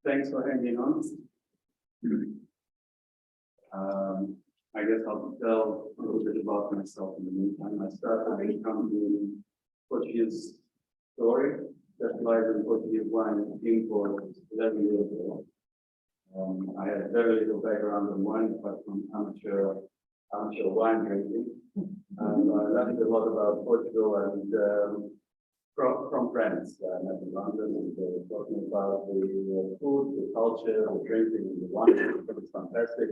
Thanks for hanging on. I guess I'll tell a little bit about myself in the meantime. I started a company, Portuguese story, specialized in Portuguese wine import 11 years ago. I had very little background in wine, apart from amateur wine drinking. And I learned a lot about Portugal and from friends that I met in London, and they were talking about the food, the culture, the drinking, and the wine. It was fantastic.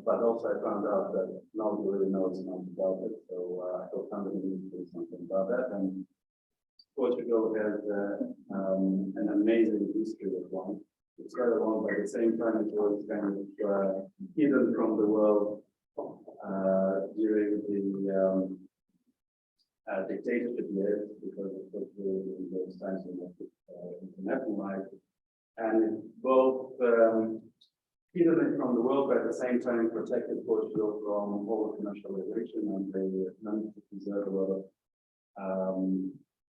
But also I found out that nobody really knows much about it. So I thought somebody needs to do something about that. And Portugal has an amazing history of wine. It's quite long, but at the same time it was kind of hidden from the world during the dictatorship years, because of course in those times we had internationalized, and it both hidden it from the world, but at the same time protected Portugal from all commercialization, and they managed to preserve a lot of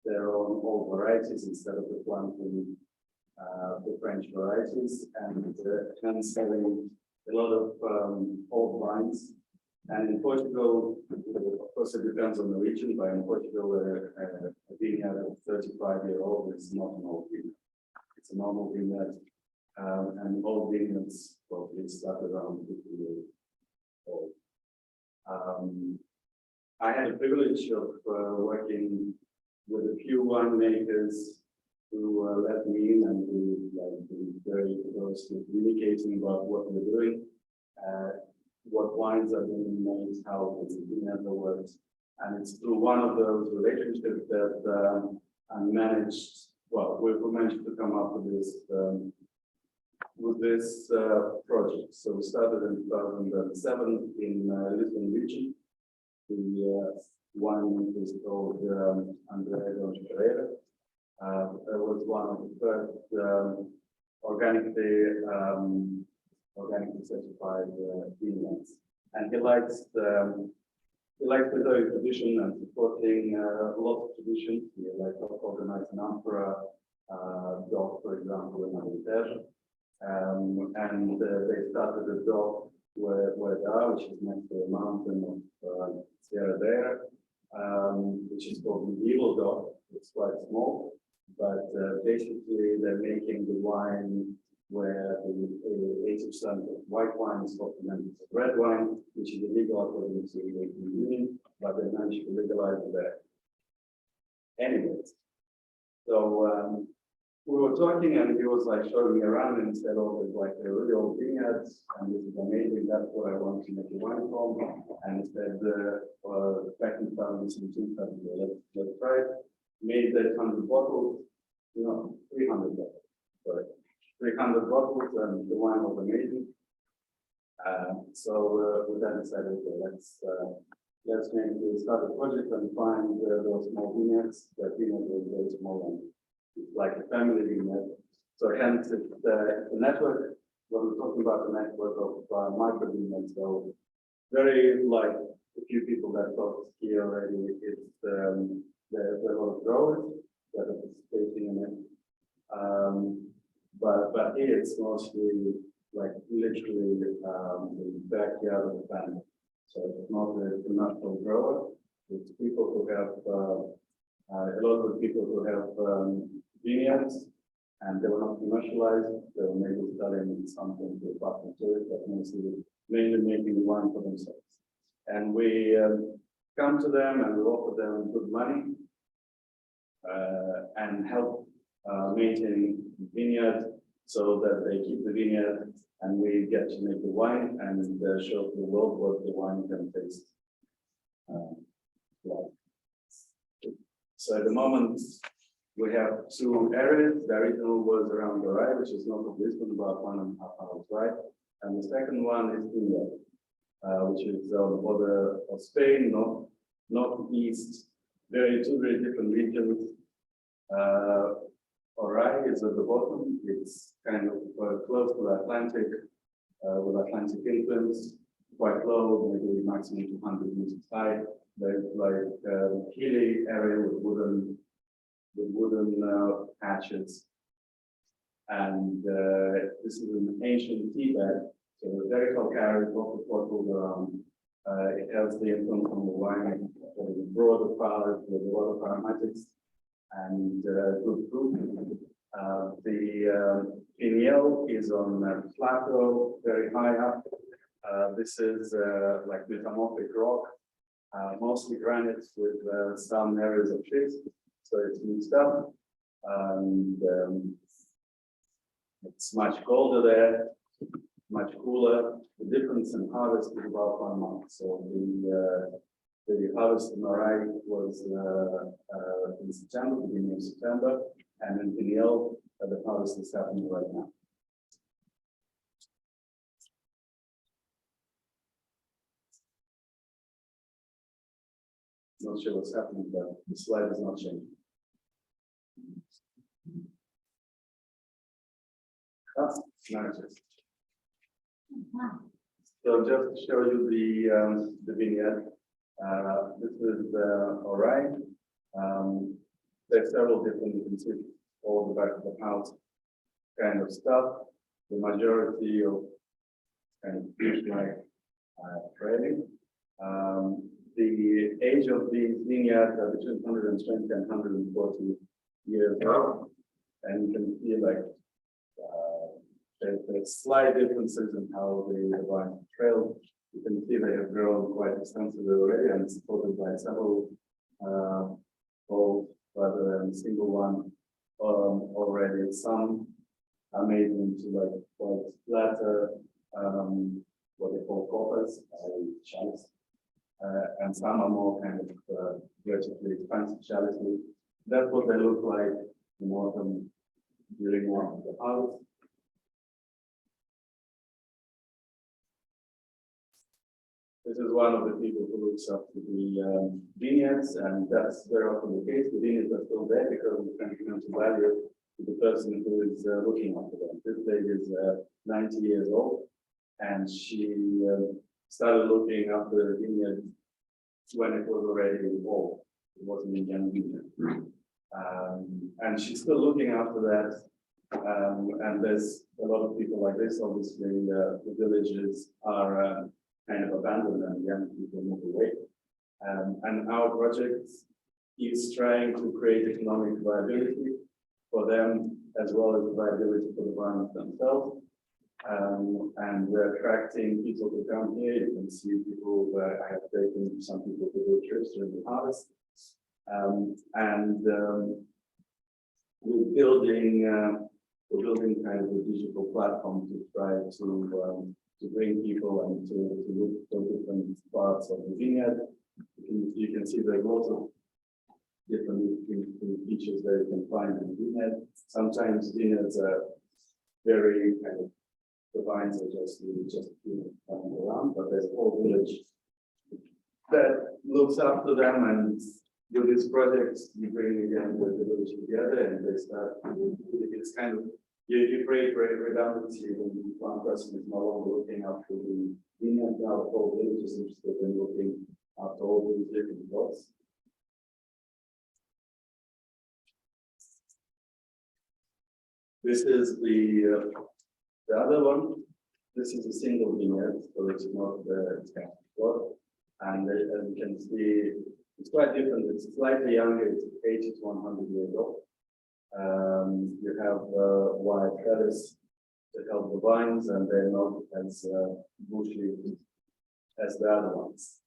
their own old varieties instead of the planting the French varieties, and hence having a lot of old wines. And in Portugal, of course, it depends on the region, but in Portugal, a vineyard of 35-year-old is not an old vineyard. It's a normal vineyard, and old vineyards probably start around 50 years old. I had the privilege of working with a few winemakers who let me in and who very close to communicating about what we're doing. What wines are being made, how the vineyard works, and it's through one of those relationships that I managed. Well, we managed to come up with this project. So we started in 2007 in Lisbon region. The wine is called Gonital. That was one of the first organically certified vineyards, and he likes preserving tradition and supporting a lot of traditions. He likes to organize an Ampera dog, for example, in Gonital, and they started a dog where they are, which is next to a mountain of Sierra Beira, which is called Medieval Dog. It's quite small, but basically they're making the wine where the 80% of white wine is complemented with red wine, which is illegal according to the European Union, but they managed to legalize it there. Anyways, so we were talking, and he was like showing me around, and he said, "Oh, there's like a really old vineyards, and this is amazing. That's what I want to make a wine from." And he said, "Back in 2017, let's try it." Made that 100 bottles, 300 bottles. Sorry. 300 bottles, and the wine was amazing. So we then decided, okay, let's start a project and find those small vineyards. That vineyard was very small, and it's like a family vineyard. So hence it's a network. When we're talking about the network of micro vineyards, so very like a few people that talked here already. It's there's a lot of growers that are participating in it. But here it's mostly like literally the backyard of the family. So it's not a commercial grower. It's people who have a lot of people who have vineyards, and they were not commercialized. They were maybe selling something to a partner to it, but mainly making wine for themselves. And we come to them and we offer them good money and help maintain the vineyard so that they keep the vineyard, and we get to make the wine and show to the world what the wine can taste like. So at the moment we have two areas. The original was around the right, which is north of Lisbon, about 1.5 hours right, and the second one is India, which is on the border of Spain, northeast, two very different regions. Orai is at the bottom. It's kind of close to the Atlantic, with Atlantic influence, quite low, maybe maximum 200 meters high. There's like a hilly area with wooden hatches, And this is an ancient tea bed, so very calcareous, lots of bottles around. It has the influence from the wine, the broader palate with a lot of aromatics and good fruit. The Piniel is on a plateau, very high up. This is like metamorphic rock, mostly granite with some areas of schist, so it's mixed up. And it's much colder there, much cooler. The difference in harvest is about 1 month. So the harvest in Marai was in September, beginning of September, and in Piniel, the harvest is happening right now. Not sure what's happening, but the slide is not changing. So just to show you the vignette, this is Orion. There's several different, you can see all the back of the house kind of stuff. The majority of kind of fish like trailing. The age of these vineyards are between 120 and 140 years old, and you can see like there's slight differences in how the vines trail. You can see they have grown quite extensively already and supported by several poles rather than a single one already. Some are made into like quite flatter, what they call coppers, chalice, and some are more kind of vertically expansive chalices. That's what they look like in autumn during one of the harvest. This is one of the people who looks up to the vineyards, and that's very often the case. The vineyards are still there because we can give value to the person who is looking after them. This lady is 90 years old, and she started looking after the vineyard when it was already old. It wasn't a young vineyard. And she's still looking after that. And there's a lot of people like this. Obviously, the villages are kind of abandoned and young people move away. And our project is trying to create economic viability for them as well as viability for the vines themselves. And we're attracting people to come here. You can see people, I have taken some people to do trips during the harvest. We're building kind of a digital platform to try to bring people and to look for different parts of the vineyard. You can see there are lots of different features that you can find in the vineyard. Sometimes vineyards are very kind of, the vines are just coming around, but there's a whole village that looks after them, and with this project, you bring again the village together, and they start. It's kind of you create redundancy when one person is no longer looking after the vineyard. Now the whole village is interested in looking after all these different plots. This is the other one. This is a single vineyard, so it's not the kind of plot. And as you can see, it's quite different. It's slightly younger. It's 80 to 100 years old. You have wide trellis to help the vines, and they're not as bushy as the other ones.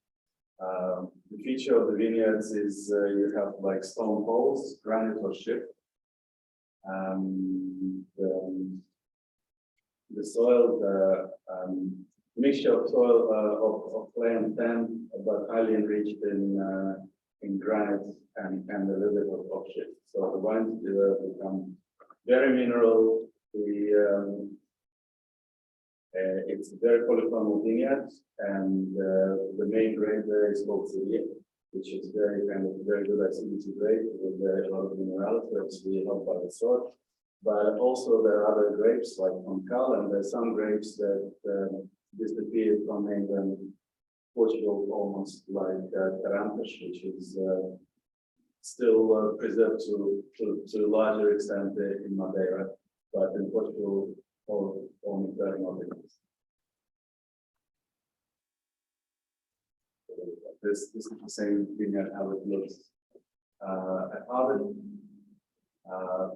The feature of the vineyards is you have like stone poles, granite or schist. The soil, the mixture of soil of clay and sand, but highly enriched in granite and a little bit of schist. So the vines become very mineral. It's a very polyphenomal vineyard, and the main grade there is called Sevilla, which is very good acidity grade with a lot of minerality that's really helped by the soil. But also there are other grapes like Gonital, and there's some grapes that disappeared from mainland Portugal, almost like Tarantas, which is still preserved to a larger extent in Madeira. but in Portugal, only 30 molecules. This is the same thing as how it looks at harvest.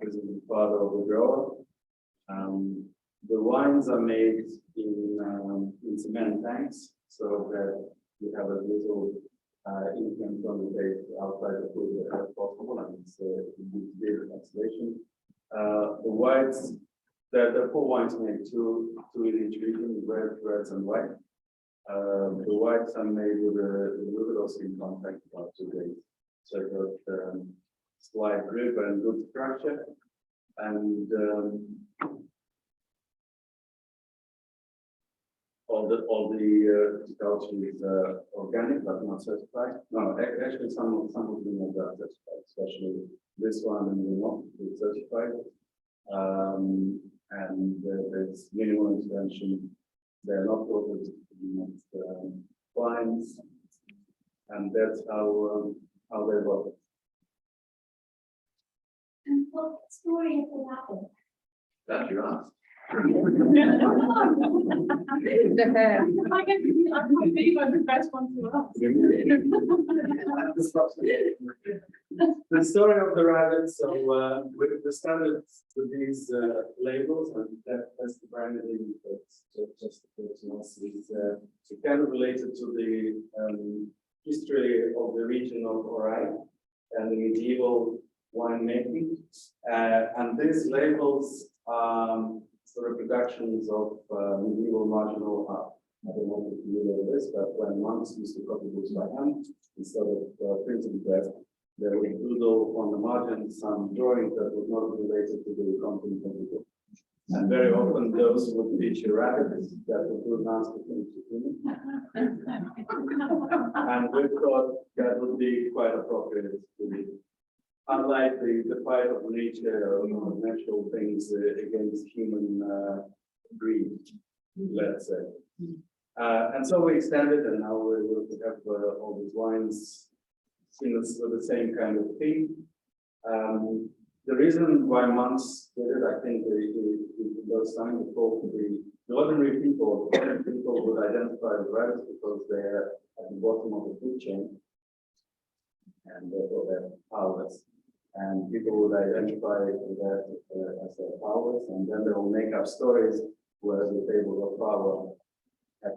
This is the father of the grower. The wines are made in cement tanks, so that you have a little influence on the base outside the food as possible, and it's good isolation. The whites, the four wines make two in each region: red, reds, and white. The whites are made with a little skin contact about 2 days, so got slight grip and good structure, and all the culture is organic but not certified. No, actually some of them are not certified, especially this one and the not is certified. And there's minimal intervention. They're not coated in fines, and that's how they work. And what story has it happened? That you asked. I can believe I'm the best one to ask. The story of the rabbit. So we started with these labels, and that's the branding. That's just it's kind of related to the history of the region of Orai and the medieval winemaking, and these labels are reproductions of medieval marginal art. I don't know if you know this, but when monks used to copy books by hand instead of printing press, they would doodle on the margin some drawings that was not related to the content of the book. And very often those would feature rabbits that were too nasty things to human. And we thought that would be quite appropriate to be. Unlike the fight of nature or natural things against human greed, let's say. And so we extended, and now we will have all these wines seen as with the same kind of theme. The reason why monks did it, I think, those times the ordinary people would identify the rabbits because they're at the bottom of the food chain, and therefore they're powerless. And people would identify that as their powers, and then they will make up stories where the table of power at